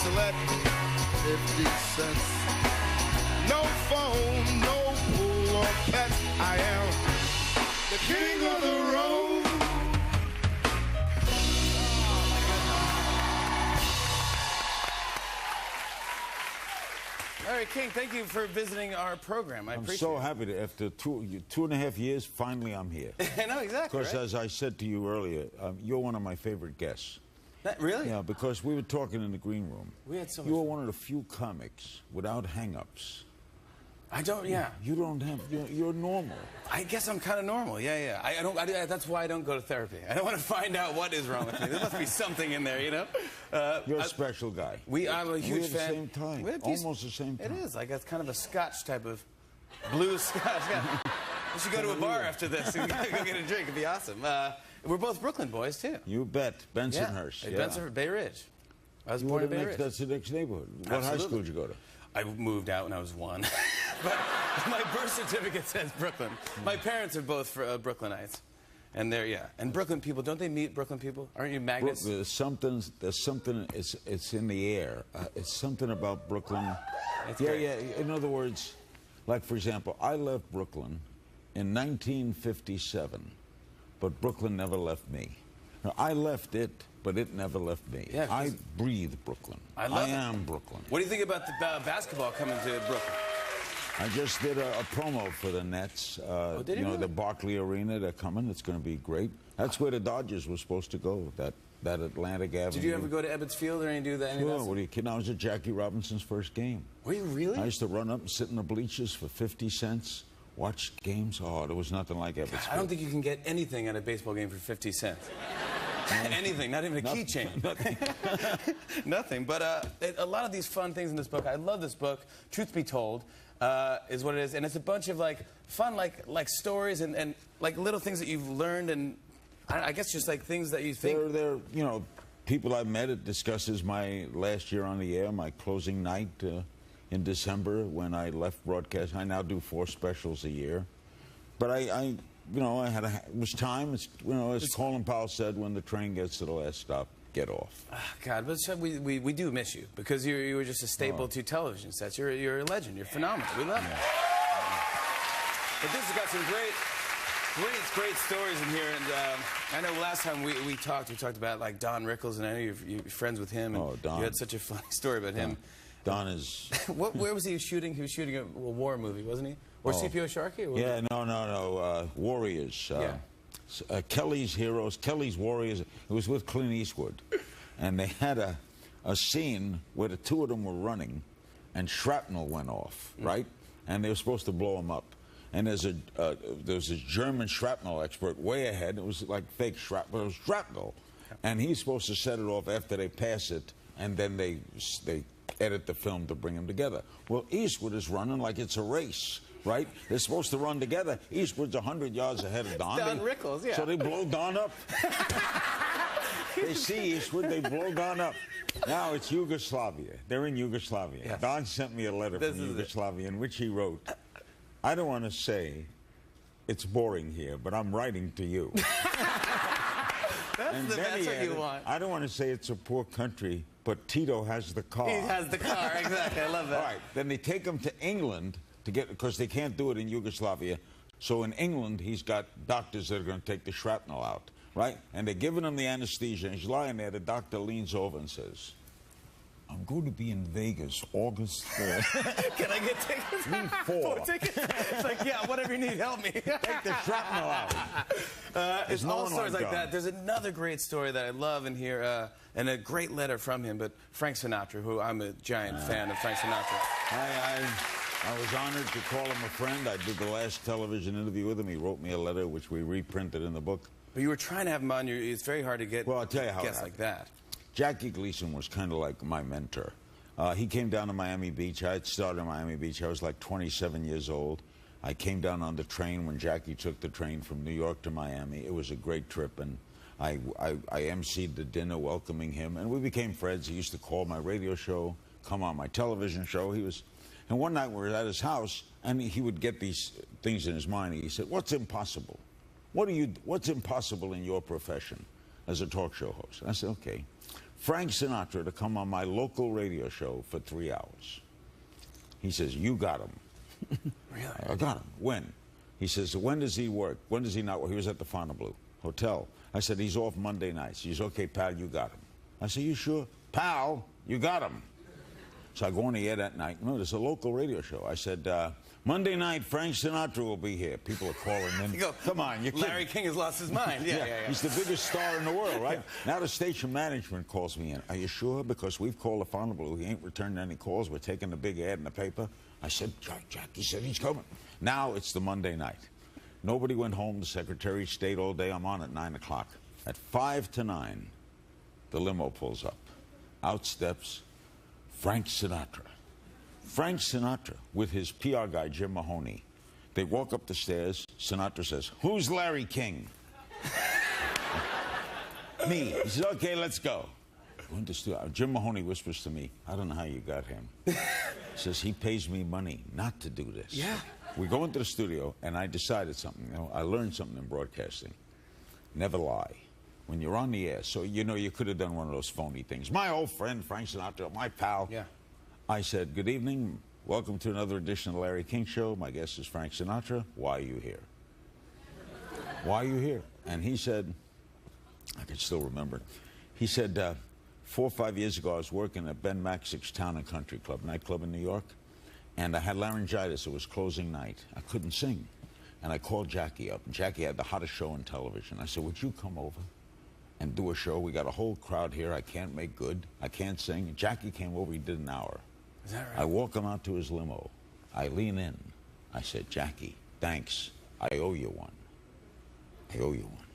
select 50 cents. No phone, no pool or pet. I am the king of the road. All right, King, thank you for visiting our program. I'm so happy to, after two and a half years, finally I'm here. I know, exactly. Because as I said to you earlier, you're one of my favorite guests. Really? Yeah, because we were talking in the green room. We had so much You were fun. one of the few comics without hang-ups. I don't, yeah. You don't have, you're normal. I guess I'm kind of normal, yeah. That's why I don't go to therapy. I don't want to find out what is wrong with me. There must be something in there, you know? You're a special guy. I'm a huge fan. We're at the same time. Almost the same time. It is. Like, it's kind of a Scotch type of blue Scotch. Yeah. We should go to a bar after this and go get a drink. It'd be awesome. We're both Brooklyn boys, too. You bet. Bensonhurst. Yeah. Bensonhurst, Bay Ridge. I was born in Bay Ridge. That's the next neighborhood. What high school did you go to? I moved out when I was 1. But my birth certificate says Brooklyn. My parents are both Brooklynites. And they're, yeah. And Brooklyn people, don't they meet Brooklyn people? Aren't you magnets? There's something, it's in the air. It's something about Brooklyn. Yeah. In other words, like, for example, I left Brooklyn in 1957, but Brooklyn never left me. Now, I left it, but it never left me. Yeah, I breathe Brooklyn. I am Brooklyn. What do you think about the basketball coming to Brooklyn? I just did a promo for the Nets. Did you really? The Barclay Arena, they're coming. It's going to be great. That's where the Dodgers were supposed to go, that Atlantic Avenue. Did you ever go to Ebbets Field or do that? Sure. What are you kidding? I was at Jackie Robinson's first game. Were you really? I used to run up and sit in the bleachers for 50 cents, watch games. Oh, there was nothing like Ebbets Field. I don't think you can get anything at a baseball game for 50 cents. Anything, not even a keychain. Nothing. Nothing. But a lot of these fun things in this book. I love this book. Truth Be Told is what it is, and it's a bunch of like fun, like stories and like little things that you've learned, and I guess just like things that you think. They're people I've met. It discusses my last year on the air, my closing night in December when I left broadcast. I now do 4 specials a year, but it was time. As Colin Powell said, when the train gets to the last stop, get off. Oh, God, but we do miss you because you were just a staple to television sets. You're a legend. You're phenomenal. We love you. But this has got some great stories in here. And I know last time we talked about like Don Rickles, and I know you're friends with him. And Don. You had such a funny story about him. Don is. Where was he shooting? He was shooting a war movie, wasn't he? Or CPO Sharkey? Or yeah, no. Warriors. Kelly's Heroes, Kelly's Warriors. It was with Clint Eastwood, and they had a scene where the two of them were running, and shrapnel went off, right? And they were supposed to blow them up. And there was a German shrapnel expert way ahead. It was like fake shrapnel. It was shrapnel, and he's supposed to set it off after they pass it, and then they edit the film to bring them together. Well, Eastwood is running like it's a race. Right? They're supposed to run together. Eastwood's 100 yards ahead of Don. Don Rickles, yeah. So they blow Don up. They see Eastwood, they blow Don up. Now it's Yugoslavia. They're in Yugoslavia. Yes. Don sent me a letter from Yugoslavia in which he wrote, I don't want to say it's boring here, but I'm writing to you. That's what you want. I don't want to say it's a poor country, but Tito has the car. He has the car, exactly. I love that. All right, then they take him to England because they can't do it in Yugoslavia. So in England, he's got doctors that are going to take the shrapnel out, right? And they're giving him the anesthesia, and he's lying there. The doctor leans over and says, I'm going to be in Vegas August 4th. Can I get tickets? 4 tickets? It's like, yeah, whatever you need, help me. Take the shrapnel out. It's all stories like that. There's another great story that I love in here, and a great letter from him, but Frank Sinatra, who I'm a giant fan of Frank Sinatra. I was honored to call him a friend. I did the last television interview with him. He wrote me a letter, which we reprinted in the book. But you were trying to have him on. It's very hard to get I'll tell you how guests like that. Jackie Gleason was kind of like my mentor. He came down to Miami Beach. I had started in Miami Beach. I was like 27 years old. I came down on the train when Jackie took the train from New York to Miami. It was a great trip, and I emceed the dinner welcoming him, and we became friends. He used to call my radio show, come on my television show. And one night we were at his house, and he would get these things in his mind. He said, what's impossible? What's impossible in your profession as a talk show host? And I said, okay. Frank Sinatra to come on my local radio show for 3 hours. He says, you got him. Really? I got him. When? He says, when does he work? When does he not work? He was at the Fontainebleau Hotel. I said, he's off Monday nights. He's okay, pal, you got him. I said, you sure? Pal, you got him. So I go on the air that night. No, there's a local radio show. I said, Monday night, Frank Sinatra will be here. People are calling in. You go, come on, you Larry King has lost his mind. Yeah. He's the biggest star in the world, right? Now the station management calls me in. Are you sure? Because we've called the Fontainebleau. He ain't returned any calls. We're taking the big ad in the paper. I said, Jack, he said he's coming. Now it's the Monday night. Nobody went home. The secretary stayed all day. I'm on at 9 o'clock. At 5 to 9, the limo pulls up. Out steps Frank Sinatra. Frank Sinatra with his PR guy, Jim Mahoney. They walk up the stairs. Sinatra says, who's Larry King? Me. He says, okay, let's go. Jim Mahoney whispers to me, I don't know how you got him. He says, he pays me money not to do this. Yeah. We go into the studio, and I decided something. You know, I learned something in broadcasting. Never lie. When you're on the air, so you know you could have done one of those phony things. My old friend, Frank Sinatra, my pal. Yeah. I said, good evening. Welcome to another edition of the Larry King Show. My guest is Frank Sinatra. Why are you here? Why are you here? And he said, I can still remember. He said, 4 or 5 years ago, I was working at Ben Maxick's Town and Country Club, nightclub in New York, and I had laryngitis. It was closing night. I couldn't sing. And I called Jackie up. Jackie had the hottest show on television. I said, would you come over and do a show? We got a whole crowd here. I can't make good. I can't sing. Jackie came over. He did an hour. Is that right? I walk him out to his limo. I lean in. I said, Jackie, thanks. I owe you one. I owe you one.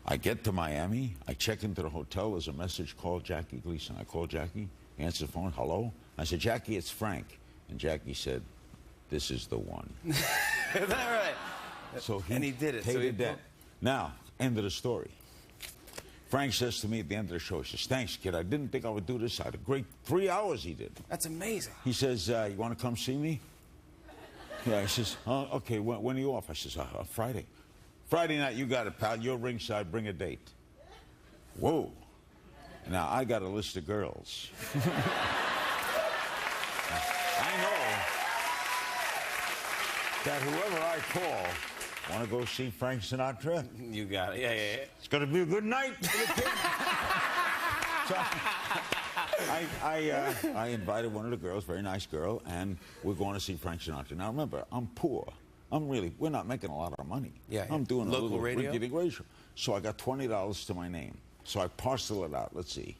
I get to Miami. I check into the hotel. There's a message, call Jackie Gleason. I call Jackie. He answers the phone. Hello? I said, Jackie, it's Frank. And Jackie said, this is the one. Is that right? So he did it. Paid So he the debt. Now, end of the story. Frank says to me at the end of the show, he says, thanks, kid. I didn't think I would do this. I had a great 3 hours he did. That's amazing. He says, you want to come see me? Yeah, he says, okay, when are you off? I says, Friday. Friday night, you got it, pal. You're ringside. Bring a date. Whoa. Now, I got a list of girls. I know that whoever I call, want to go see Frank Sinatra? You got it. Yeah. It's going to be a good night for the kid. So I invited one of the girls, very nice girl, and we're going to see Frank Sinatra. Now, remember, I'm poor. We're not making a lot of money. Yeah. I'm doing local a little radio. radio. So I got $20 to my name. So I parcel it out. Let's see.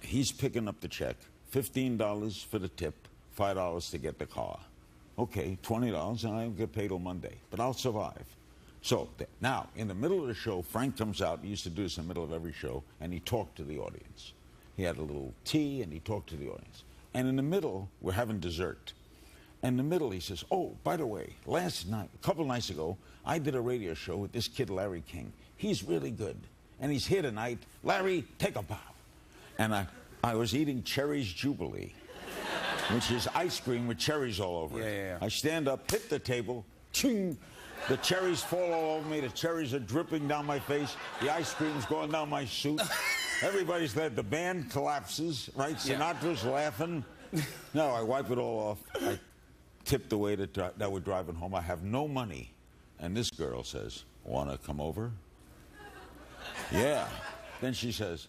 He's picking up the check. $15 for the tip, $5 to get the car. Okay, $20, and I don't get paid till Monday, but I'll survive. So now, in the middle of the show, Frank comes out. He used to do this in the middle of every show, and he talked to the audience. He had a little tea, and he talked to the audience. And in the middle, we're having dessert. In the middle, he says, oh, by the way, last night, a couple nights ago, I did a radio show with this kid, Larry King. He's really good, and he's here tonight. Larry, take a bow. And I was eating Cherry's Jubilee, which is ice cream with cherries all over it. Yeah. I stand up, hit the table, ching! The cherries fall all over me. The cherries are dripping down my face. The ice cream's going down my suit. Everybody's there. The band collapses, right? Sinatra's laughing. No, I wipe it all off. I tip the waiter that we're driving home. I have no money. And this girl says, want to come over? Yeah. Then she says,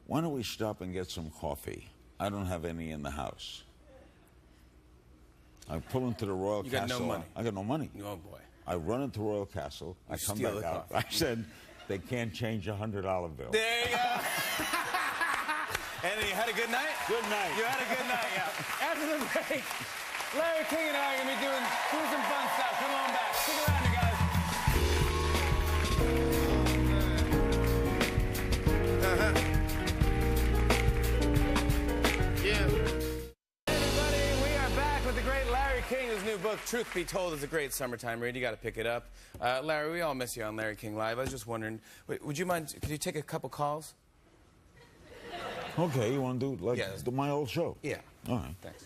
why don't we stop and get some coffee? I don't have any in the house. I pull into the Royal Castle. You got no money. I got no money. Oh, boy. I run into Royal Castle. I come steal back the out. coffee. I said, they can't change a $100 bill. There you go. And you had a good night? Good night. You had a good night, yeah. After the break, Larry King and I are going to be doing some fun stuff. Come on back. Stick around, you guys. Everybody, we are back with the great Larry King. His new book, Truth Be Told, is a great summertime read. You got to pick it up. Larry, we all miss you on Larry King Live. I was just wondering, would you mind, could you take a couple calls? Okay, you want to do like my old show? Yeah. All right. Thanks.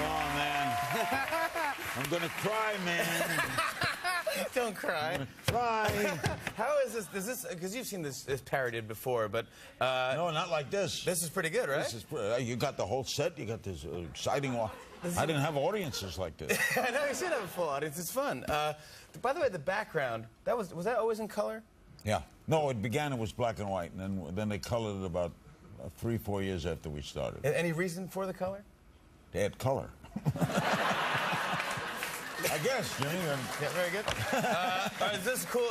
Oh, man. gonna cry, man. Don't cry. Cry. How is this? Is this because you've seen this parodied before? But no, not like this. This is pretty good, right? This is you got the whole set. You got this exciting. I didn't have audiences like this. I know you should have a full audience. It's fun. By the way, the background was that always in color? Yeah. No, it was black and white, and then they colored it about 3-4 years after we started. Any reason for the color? They had color. I guess, Jimmy. Yeah, very good. All right, this is cool.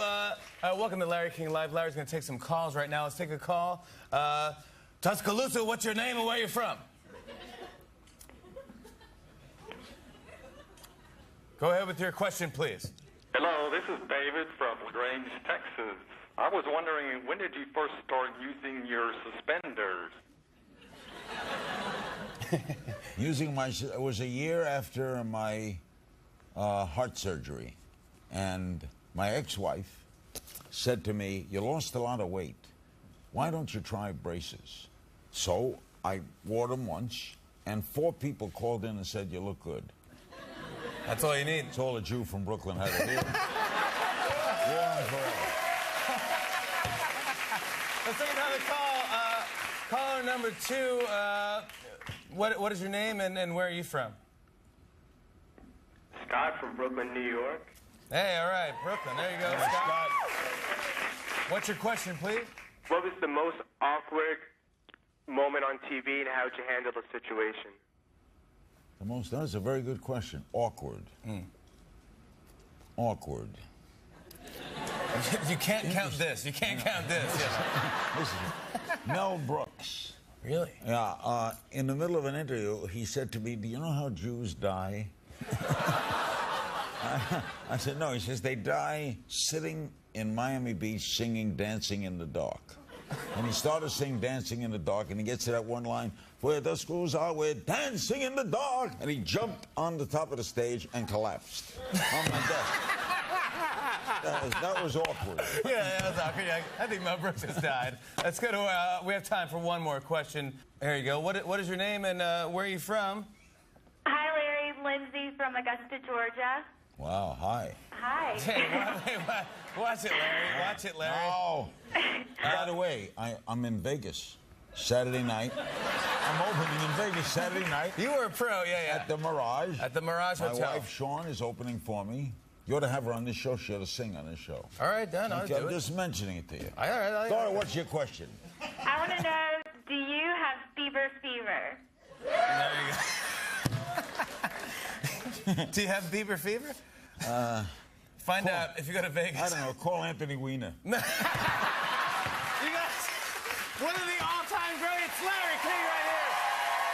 Welcome to Larry King Live. Larry's going to take some calls right now. Let's take a call. Tuscaloosa, what's your name and where you from? Go ahead with your question, please. Hello, this is David from LaGrange, Texas. I was wondering, when did you first start using your suspenders? It was a year after my heart surgery, and my ex-wife said to me, "You lost a lot of weight. Why don't you try braces?" So I wore them once, and 4 people called in and said, "You look good." That's all you need. It's all a Jew from Brooklyn had to hear. Let's take another call. Caller number 2. What is your name and where are you from? Scott from Brooklyn, New York. Hey, all right, Brooklyn. There you go, Scott. What's your question, please? What was the most awkward moment on TV and how did you handle the situation? That's a very good question. Awkward. Awkward. You can't count this. You can't count this. Yeah. Listen, Mel Brooks. Really? Yeah. In the middle of an interview, he said to me, "Do you know how Jews die?" I said, "No." He says, "They die sitting in Miami Beach singing Dancing in the Dark." And he started singing Dancing in the Dark, and he gets to that one line, "Where the schools are, we're dancing in the dark." And he jumped on the top of the stage and collapsed on my desk. That was awkward. Yeah, that was awkward. Yeah, I think Mel Brooks has died. Let's go to, we have time for one more question. There you go. What is your name and where are you from? Hi, Larry. Lindsay from Augusta, Georgia. Wow, hi. Hi. Hey, watch it, Larry. Watch it, Larry. Oh. By the way, I'm in Vegas Saturday night. I'm opening in Vegas Saturday night. You were a pro, yeah. At the Mirage. At the Mirage Hotel. My wife, Sean, is opening for me. You ought to have her on this show. She ought to sing on this show. All right, done. I'll do it. I'm just mentioning it to you. All right. Dora, what's your question? I want to know, do you have Bieber fever? There you go. Do you have Bieber fever? Find out if you go to Vegas. I don't know. Call Anthony Weiner. You guys, one of the all-time greats, Larry King right here.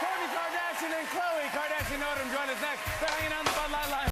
Kourtney Kardashian and Khloe Kardashian-Odom join us next. They're hanging on the Bud Light line.